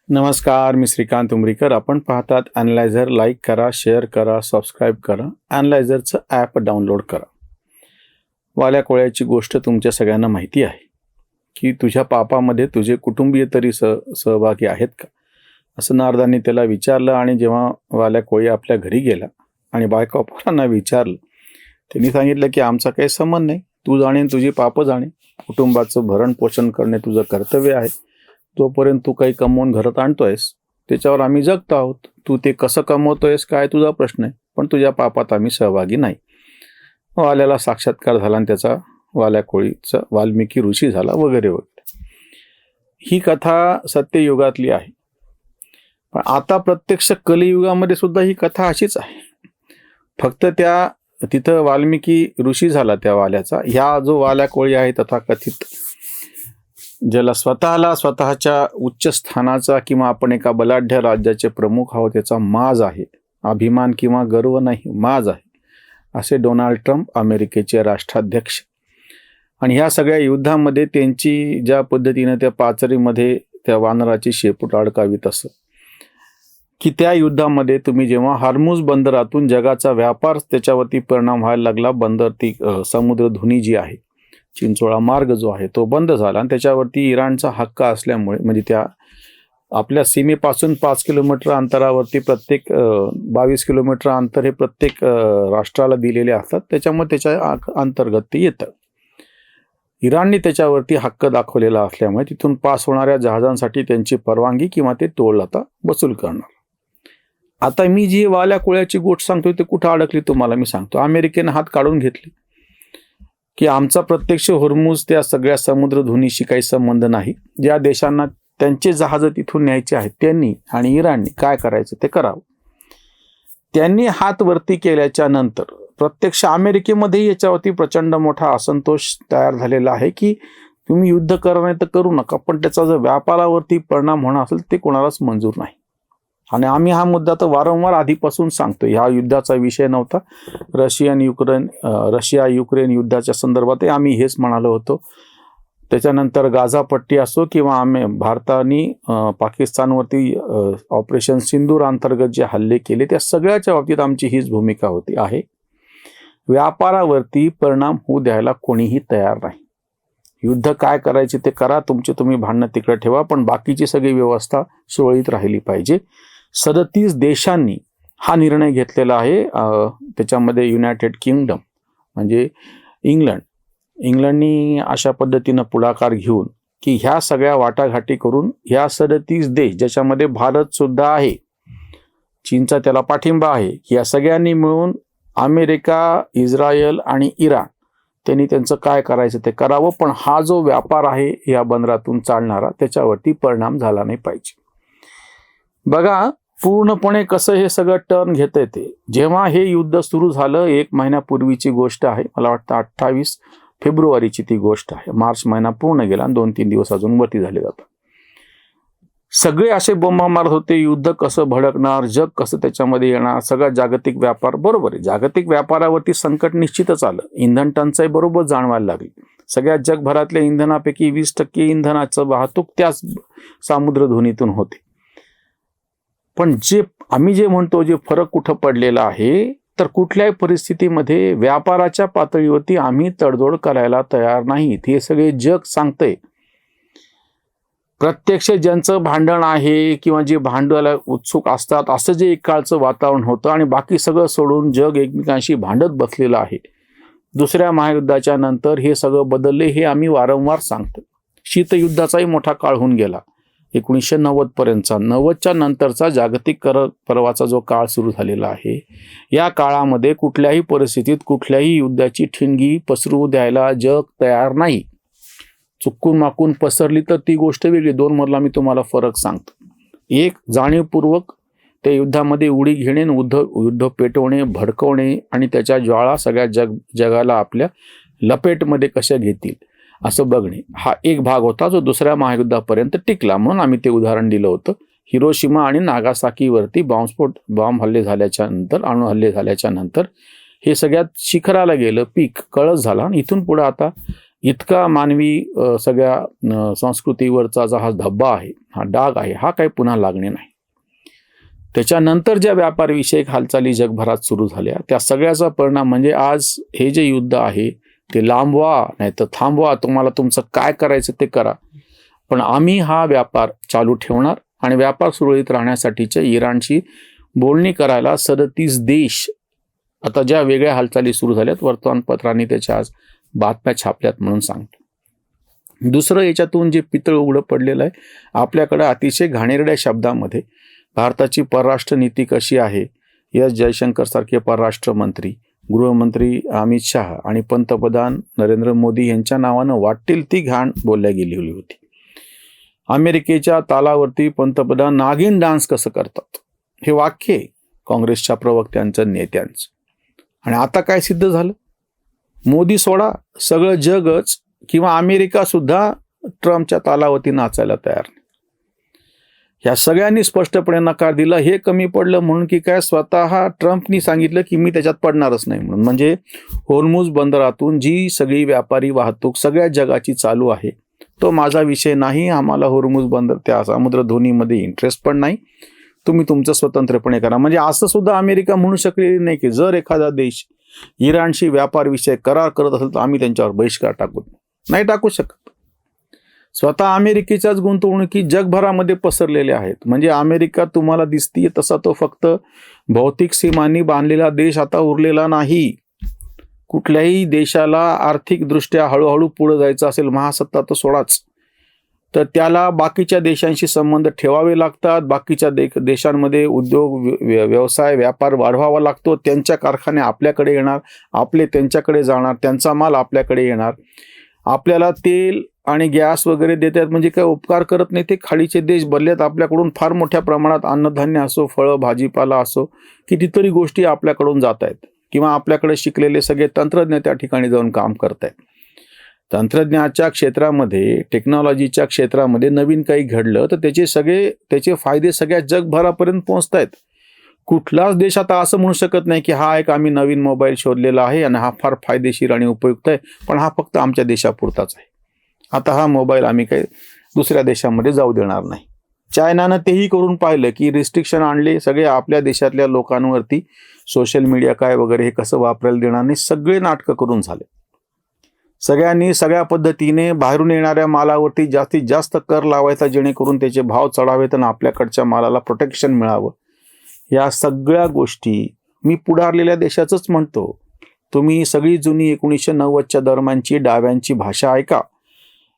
नमस्कार, मी श्रीकांत उमरीकर. आपण पाहतात ॲनालायझर. लाईक करा, शेअर करा, सबस्क्राईब करा. ॲनालायझरचं ॲप डाउनलोड करा. वाल्या कोळ्याची गोष्ट तुमच्या सगळ्यांना माहिती आहे की तुझ्या पापामध्ये तुझे कुटुंबीय तरी सहभागी आहेत का, असं नारदांनी त्याला विचारलं. आणि जेव्हा वाल्या कोळी आपल्या घरी गेला आणि बायका पोरांना विचारलं, त्यांनी सांगितलं की आमचा काही संबंध नाही, तू जाणे तुझी पापं जाणे. कुटुंबाचं भरण पोषण करणे तुझं कर्तव्य आहे. जोपर्यंत तू काही कमवून घरात आणतोयस त्याच्यावर आम्ही जगतो आहोत. तू ते कसं कमवतोयस काय तुझा प्रश्न आहे, पण तुझ्या पापात आम्ही सहभागी नाही. वाल्याला साक्षात्कार झाला आणि त्याचा वाल्या कोळीचा वाल्मिकी ऋषी झाला वगैरे वगैरे. ही कथा सत्ययुगातली आहे, पण आता प्रत्यक्ष कलियुगामध्ये सुद्धा ही कथा अशीच आहे. फक्त त्या तिथं वाल्मिकी ऋषी झाला त्या वाल्याचा. ह्या जो वाल्या कोळी आहे तथाकथित, ज्याला स्वतःच्या उच्च स्थानाचा किंवा आपण एका बलाढ्य राज्याचे प्रमुख आहोत त्याचा माज आहे, अभिमान किंवा गर्व नाही, माज आहे, असे डोनाल्ड ट्रम्प अमेरिकेचे राष्ट्राध्यक्ष. आणि ह्या सगळ्या युद्धामध्ये त्यांची ज्या पद्धतीनं त्या पाचरीमध्ये त्या वानराची शेपूट अडकावीत असं, की त्या युद्धामध्ये तुम्ही जेव्हा हार्मुज बंदरातून जगाचा व्यापार त्याच्यावरती परिणाम व्हायला लागला, बंदर ती समुद्रधुनी जी आहे, चिंचोळा मार्ग जो आहे तो बंद झाला आणि त्याच्यावरती इराणचा हक्क असल्यामुळे, म्हणजे त्या आपल्या सीमेपासून 5 किलोमीटर अंतरावरती प्रत्येक 22 किलोमीटर अंतर हे प्रत्येक राष्ट्राला दिलेले असतात, त्याच्यामुळे त्याच्या अंतर्गत ते येतं. इराणने त्याच्यावरती हक्क दाखवलेला असल्यामुळे तिथून पास होणाऱ्या जहाजांसाठी त्यांची परवानगी किंवा ते टोल आता वसूल करणार. आता मी जी वाल्या कोळ्याची गोष्ट सांगतोय ते कुठं अडकली तुम्हाला मी सांगतो. अमेरिकेने हात काढून घेतले की आमचा प्रत्यक्ष होर्मुज त्या सगळ्या समुद्रधुनीशी काही संबंध नाही. ज्या देशांना त्यांचे जहाज तिथून न्यायचे आहेत त्यांनी आणि इराणनी काय करायचं ते करावं. त्यांनी हात वरती केल्याच्या नंतर प्रत्यक्ष अमेरिकेमध्ये याच्यावरती प्रचंड मोठा असंतोष तयार झालेला आहे की तुम्ही युद्ध करा नाही तर करू नका, पण त्याचा जर व्यापारावरती परिणाम होणार असेल ते कोणालाच मंजूर नाही. आणि आम्ही हा मुद्दा तर वारंवार आधीपासून सांगतो. ह्या युद्धाचा विषय नव्हता, रशिया युक्रेन युद्धाच्या संदर्भातही आम्ही हेच म्हणालो होतो. त्याच्यानंतर गाझापट्टी असो किंवा भारताने पाकिस्तानवरती ऑपरेशन सिंदूर अंतर्गत जे हल्ले केले त्या सगळ्याच्या बाबतीत आमची हीच भूमिका होती आहे. व्यापारावरती परिणाम होऊ द्यायला कोणीही तयार नाही. युद्ध काय करायचे ते करा, तुम्ही भांडणं तिकडे ठेवा, पण बाकीची सगळी व्यवस्था सुरळीत राहिली पाहिजे. 37 देशांनी हा निर्णय घेतलेला आहे. त्याच्यामध्ये युनायटेड किंगडम म्हणजे इंग्लंडनी अशा पद्धतीनं पुढाकार घेऊन की ह्या सगळ्या वाटाघाटी करून ह्या 37 देश, ज्याच्यामध्ये भारत सुद्धा आहे, चीनचा त्याला पाठिंबा आहे, या सगळ्यांनी मिळून अमेरिका, इस्रायल आणि इराण त्यांनी त्यांचं काय करायचं ते करावं, पण हा जो व्यापार आहे या बंदरातून चालणारा त्याच्यावरती परिणाम झाला नाही पाहिजे. बघा पूर्णपणे कसं हे सगळं टर्न घेत येते. जेव्हा हे युद्ध सुरू झालं 1 महिन्यापूर्वीची गोष्ट आहे, मला वाटतं 28 फेब्रुवारीची ती गोष्ट आहे. मार्च महिना पूर्ण गेला आणि 2-3 दिवस अजून वरती झाले जातात. सगळे असे बोंबा मारत होते, युद्ध कसं भडकणार, जग कसं त्याच्यामध्ये येणार, सगळा जागतिक व्यापार. बरोबर आहे, जागतिक व्यापारावरती संकट निश्चितच आलं. इंधन टंचाई बरोबर जाणवायला लागली. सगळ्या जगभरातल्या इंधनापैकी 20% इंधनाचं वाहतूक त्याच सामुद्रधुनीतून होते. पण आम्ही जे म्हणतो जे फरक कुठं पडलेला आहे, तर कुठल्याही परिस्थितीमध्ये व्यापाराच्या पातळीवरती आम्ही तडजोड करायला तयार नाहीत. हे सगळे जग सांगतंय. प्रत्यक्ष ज्यांचं भांडण आहे किंवा जे भांडायला उत्सुक असतात असं जे एक काळचं वातावरण होतं आणि बाकी सगळं सोडून जग एकमेकांशी भांडत बसलेलं आहे. दुसऱ्या महायुद्धाच्या नंतर हे सगळं बदलले, हे आम्ही वारंवार सांगतो. शीतयुद्धाचाही मोठा काळ होऊन गेला 1990 पर्यंतचा. 90च्या नंतरचा जागतिक पर्वाचा जो काळ सुरू झालेला आहे, या काळामध्ये कुठल्याही परिस्थितीत कुठल्याही युद्धाची ठिणगी पसरू द्यायला जग तयार नाही. चुकून माकून पसरली तर ती गोष्ट वेगळी. 2 मधला मी तुम्हाला फरक सांगतो. एक, जाणीवपूर्वक त्या युद्धामध्ये उडी घेणे, युद्ध पेटवणे, भडकवणे आणि त्याच्या ज्वाळा सगळ्या जगाला आपल्या लपेटमध्ये कशा घेतील असं बघणे, हा एक भाग होता जो दुसऱ्या महायुद्धापर्यंत टिकला. म्हणून आम्ही ते उदाहरण दिलं होतं. हिरोशिमा आणि नागासाकीवरती बॉम्ब हल्ले झाल्याच्या नंतर, अणु हल्ले झाल्याच्या नंतर हे सगळ्यात शिखराला गेलं, पीक कळस झाला. आणि इथून पुढे आता इतका मानवी सगळ्या संस्कृतीवरचा जो हा धब्बा आहे, हा डाग आहे, हा काही पुन्हा लागणे नाही. त्याच्यानंतर ज्या व्यापारविषयक हालचाली जगभरात सुरू झाल्या त्या सगळ्याचा परिणाम म्हणजे आज हे जे युद्ध आहे ते लांबवा नाही तर थांबवा, तुम्हाला तुमचं काय करायचं ते करा, पण आम्ही हा व्यापार चालू ठेवणार. आणि व्यापार सुरळीत राहण्यासाठीच्या इराणशी बोलणी करायला 37 देश, आता ज्या वेगळ्या हालचाली सुरू झाल्यात, वर्तमानपत्रांनी त्याच्या आज बातम्या छापल्यात म्हणून सांगतो. दुसरं याच्यातून जे पितळ उघडं पडलेलं आहे, आपल्याकडं अतिशय घाणेरड्या शब्दामध्ये भारताची परराष्ट्र नीती कशी आहे, एस जयशंकर सारखे परराष्ट्र मंत्री, गृहमंत्री अमित शहा आणि पंतप्रधान नरेंद्र मोदी यांच्या नावानं वाटेल ती घाण बोलल्या गेलेली होती. अमेरिकेच्या तालावरती पंतप्रधान नागिन डान्स कसं करतात हे वाक्य आहे काँग्रेसच्या प्रवक्त्यांचं, नेत्यांचं. आणि आता काय सिद्ध झालं, मोदी सोडा, सगळं जगच किंवा अमेरिका सुद्धा ट्रम्पच्या तालावरती नाचायला तयार नाही. ह्या सगळ्यांनी स्पष्टपणे नकार दिला. हे कमी पडलं म्हणून की काय, स्वतः ट्रम्पनी सांगितलं की मी त्याच्यात पडणारच नाही म्हणून. म्हणजे होर्मुझ बंदरातून जी सगळी व्यापारी वाहतूक सगळ्या जगाची चालू आहे तो माझा विषय नाही, आम्हाला होर्मुझ बंदर त्या समुद्र धोनीमध्ये इंटरेस्ट पण नाही, तुम्ही तुमचं स्वतंत्रपणे करा. म्हणजे असं सुद्धा अमेरिका म्हणू शकलेली नाही की जर एखादा देश इराणशी व्यापार विषय करार करत असेल तर आम्ही त्यांच्यावर बहिष्कार नाही टाकू शकत. स्वतः अमेरिकेच्याच गुंतवणुकी जगभरामध्ये पसरलेल्या आहेत. म्हणजे अमेरिका तुम्हाला दिसतीये तसा तो फक्त भौतिक सीमांनी बांधलेला देश आता उरलेला नाही. कुठल्याही देशाला आर्थिकदृष्ट्या हळूहळू पुढे जायचं असेल, महासत्ता तर सोडाच, तर त्याला बाकीच्या देशांशी संबंध ठेवावे लागतात. बाकीच्या देशांमध्ये उद्योग व्यवसाय व्यापार वाढवावा लागतो. त्यांच्या कारखाने आपल्याकडे येणार, आपले त्यांच्याकडे जाणार, त्यांचा माल आपल्याकडे येणार. आपल्याला तेल आणि गॅस वगैरे देतात म्हणजे काय उपकार करत नाही, ते खाडीचे देश बदल्यात आपल्याकडून फार मोठ्या प्रमाणात अन्नधान्य असो, फळं भाजीपाला असो, कितीतरी गोष्टी आपल्याकडून जात आहेत. किंवा आपल्याकडे शिकलेले सगळे तंत्रज्ञ त्या ठिकाणी जाऊन काम करत आहेत. तंत्रज्ञानाच्या क्षेत्रामध्ये, टेक्नॉलॉजीच्या क्षेत्रामध्ये नवीन काही घडलं तर त्याचे फायदे सगळ्या जगभरापर्यंत पोहोचत आहेत. कुठलाच देश आता असं म्हणू शकत नाही की हा एक आम्ही नवीन मोबाईल शोधलेला आहे आणि हा फार फायदेशीर आणि उपयुक्त आहे, पण हा फक्त आमच्या देशापुरताच आहे. आता हा मोबाईल आम्ही काही दुसऱ्या देशामध्ये जाऊ देणार नाही. चायनानं तेही करून पाहिलं की रिस्ट्रिक्शन आणले, सगळे आपल्या देशातल्या लोकांवरती सोशल मीडिया काय वगैरे हे कसं वापरायला देणार नाही, सगळे नाटकं करून झाले. सगळ्यांनी सगळ्या पद्धतीने बाहेरून येणाऱ्या मालावरती जास्तीत जास्त कर लावायचा जेणेकरून त्याचे भाव चढावेत आणि आपल्याकडच्या मालाला प्रोटेक्शन मिळावं. या सगळ्या गोष्टी मी पुढारलेल्या देशाचंच म्हणतो. तुम्ही सगळी जुनी 1990च्या दरम्यानची डाव्यांची भाषा ऐका.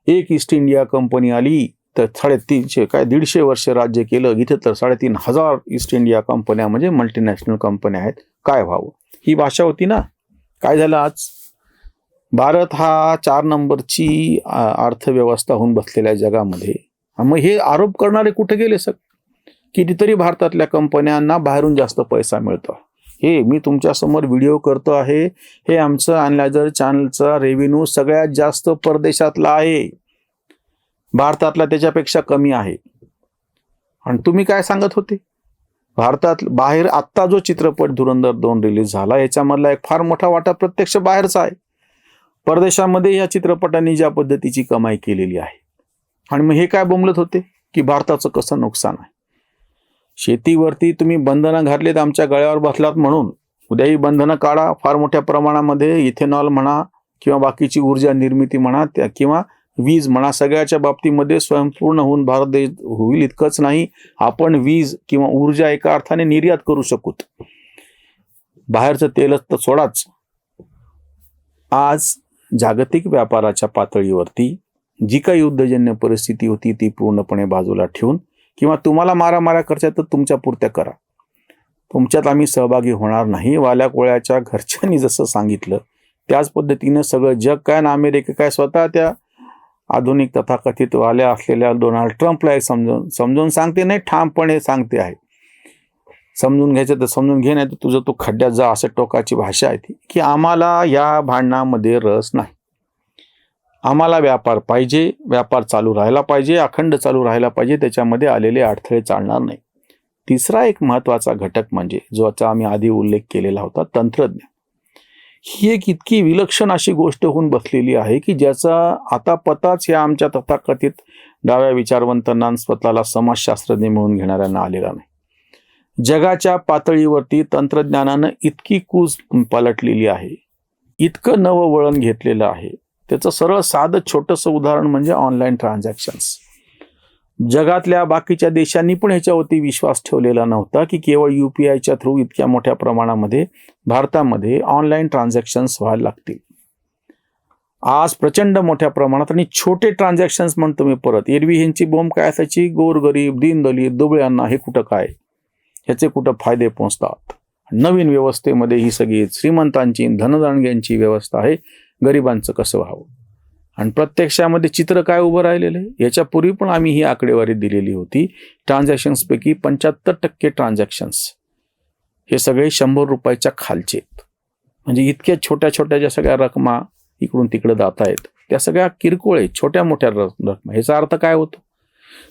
एक ईस्ट इंडिया कंपनी आली तर 150 वर्ष राज्य केलं. इथे तर 3,500 ईस्ट इंडिया कंपन्या म्हणजे मल्टीनॅशनल कंपन्या आहेत, काय व्हावं, ही भाषा होती ना. काय झालं आज, भारत हा 4 नंबरची अर्थव्यवस्था होऊन बसलेल्या जगामध्ये. मग हे आरोप करणारे कुठे गेले सर? कितीतरी भारतातल्या कंपन्यांना बाहेरून जास्त पैसा मिळतो. हे मी तुमच्यासमोर व्हिडिओ करतो आहे, हे आमचं अॅनलायझर चॅनलचा रेव्हेन्यू सगळ्यात जास्त परदेशातला आहे, भारतातला त्याच्यापेक्षा कमी आहे. आणि तुम्ही काय सांगत होते? भारतात बाहेर आत्ता जो चित्रपट धुरंधर 2 रिलीज झाला याच्यामधला एक फार मोठा वाटा प्रत्यक्ष बाहेरचा आहे. परदेशामध्ये या चित्रपटांनी ज्या पद्धतीची कमाई केलेली आहे. आणि मग हे काय बोंबलत होते की भारताचं कसं नुकसान आहे. शेतीवरती तुम्ही बंधनं घातलेत, आमच्या गळ्यावर बसलात म्हणून उद्याही बंधनं काढा. फार मोठ्या प्रमाणामध्ये इथेनॉल म्हणा किंवा बाकीची ऊर्जा निर्मिती म्हणा किंवा वीज म्हणा, सगळ्याच्या बाबतीमध्ये स्वयंपूर्ण होऊन भारत देश होईल. इतकंच नाही, आपण वीज किंवा ऊर्जा एका अर्थाने निर्यात करू शकूत. बाहेरचं तेलच तर सोडाच. आज जागतिक व्यापाराच्या पातळीवरती जी काही युद्धजन्य परिस्थिती होती ती पूर्णपणे बाजूला ठेवून किंवा तुम्हाला मारामाऱ्या करायच्या तर तुमच्या पुरत्या करा, तुमच्यात आम्ही सहभागी होणार नाही. वाल्या कोळ्याच्या घरच्यांनी जसं सांगितलं त्याच पद्धतीनं सगळं जग काय ना अमेरिका काय स्वतः त्या आधुनिक तथाकथित वाल्या असलेल्या डोनाल्ड ट्रम्पला समजून सांगते, नाही ठामपणे सांगते आहे. समजून घ्यायचं तर समजून घे, नाही तर तुझं तू खड्ड्यात जा, असं टोकाची भाषा आहे ती. की आम्हाला या भांडणामध्ये रस नाही, आम्हाला व्यापार पाहिजे, व्यापार चालू राहायला पाहिजे, अखंड चालू राहायला पाहिजे, त्याच्यामध्ये आलेले अडथळे चालणार नाही. तिसरा एक महत्त्वाचा घटक म्हणजे ज्याचा आम्ही आधी उल्लेख केलेला होता, तंत्रज्ञान. ही एक इतकी विलक्षण अशी गोष्ट होऊन बसलेली आहे की ज्याचा आता पताच या आमच्या तथाकथित डाव्या विचारवंतांना स्वतःला समाजशास्त्रज्ञ म्हणून घेणाऱ्यांना आलेला नाही. जगाच्या पातळीवरती तंत्रज्ञानानं इतकी कूच पलटलेली आहे, इतकं नवं वळण घेतलेलं आहे. त्याचं सरळ साधं छोटंसं उदाहरण म्हणजे ऑनलाईन ट्रान्झॅक्शन्स. जगातल्या बाकीच्या देशांनी पण ह्याच्यावरती विश्वास ठेवलेला नव्हता की केवळ UPIच्या थ्रू इतक्या मोठ्या प्रमाणामध्ये भारतामध्ये ऑनलाईन ट्रान्झॅक्शन्स व्हायला लागतील. आज प्रचंड मोठ्या प्रमाणात आणि छोटे ट्रान्झॅक्शन्स म्हणतो मी परत. एरवी ह्यांची बोंब काय असायची, गोरगरीब दीनदलित दुबळ्यांना हे कुठं काय, ह्याचे कुठं फायदे पोहोचतात. नवीन व्यवस्थेमध्ये ही सगळी श्रीमंतांची धनदानग्यांची व्यवस्था आहे, गरिबांचं कसं व्हावं. आणि प्रत्यक्षामध्ये चित्र काय उभं राहिलेलं आहे. याच्यापूर्वी पण आम्ही ही आकडेवारी दिलेली होती. ट्रान्झॅक्शन्सपैकी 75% ट्रान्झॅक्शन्स हे सगळे 100 रुपयाच्या खालचे आहेत. म्हणजे इतक्या छोट्या छोट्या ज्या सगळ्या रकमा इकडून तिकडे जात आहेत त्या सगळ्या किरकोळ आहेत, छोट्या मोठ्या रकमा. ह्याचा अर्थ काय होतो,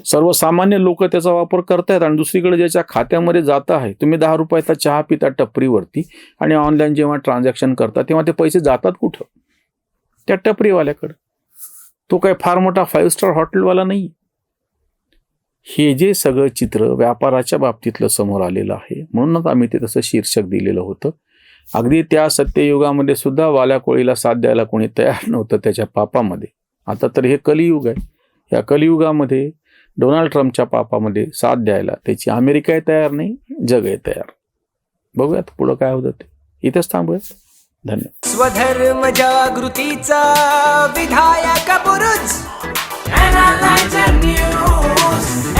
सर्वसामान्य लोक त्याचा वापर करतायत आणि दुसरीकडे ज्याच्या खात्यामध्ये जात आहे, तुम्ही 10 रुपयाचा चहा पिता टपरीवरती आणि ऑनलाईन जेव्हा ट्रान्झॅक्शन करता तेव्हा ते पैसे जातात कुठं, त्या टपरीवाल्याकडे. तो काय फार मोठा 5 स्टार हॉटेलवाला नाही. हे जे सगळं चित्र व्यापाराच्या बाबतीतलं समोर आलेलं आहे, म्हणूनच आम्ही ते तसं शीर्षक दिलेलं होतं. अगदी त्या सत्ययुगामध्ये सुद्धा वाल्या कोळीला साथ द्यायला कोणी तयार नव्हतं त्याच्या पापामध्ये. आता तर हे कलियुग आहे. या कलियुगामध्ये डोनाल्ड ट्रम्पच्या पापामध्ये साथ द्यायला त्याची अमेरिकाही तयार नाही, जगही तयार. बघूयात पुढं काय होतं ते. इथेच थांबूयात. धन्यवाद. स्वधर्म जागृतीचा विधायक बुरुज, Analyzer News.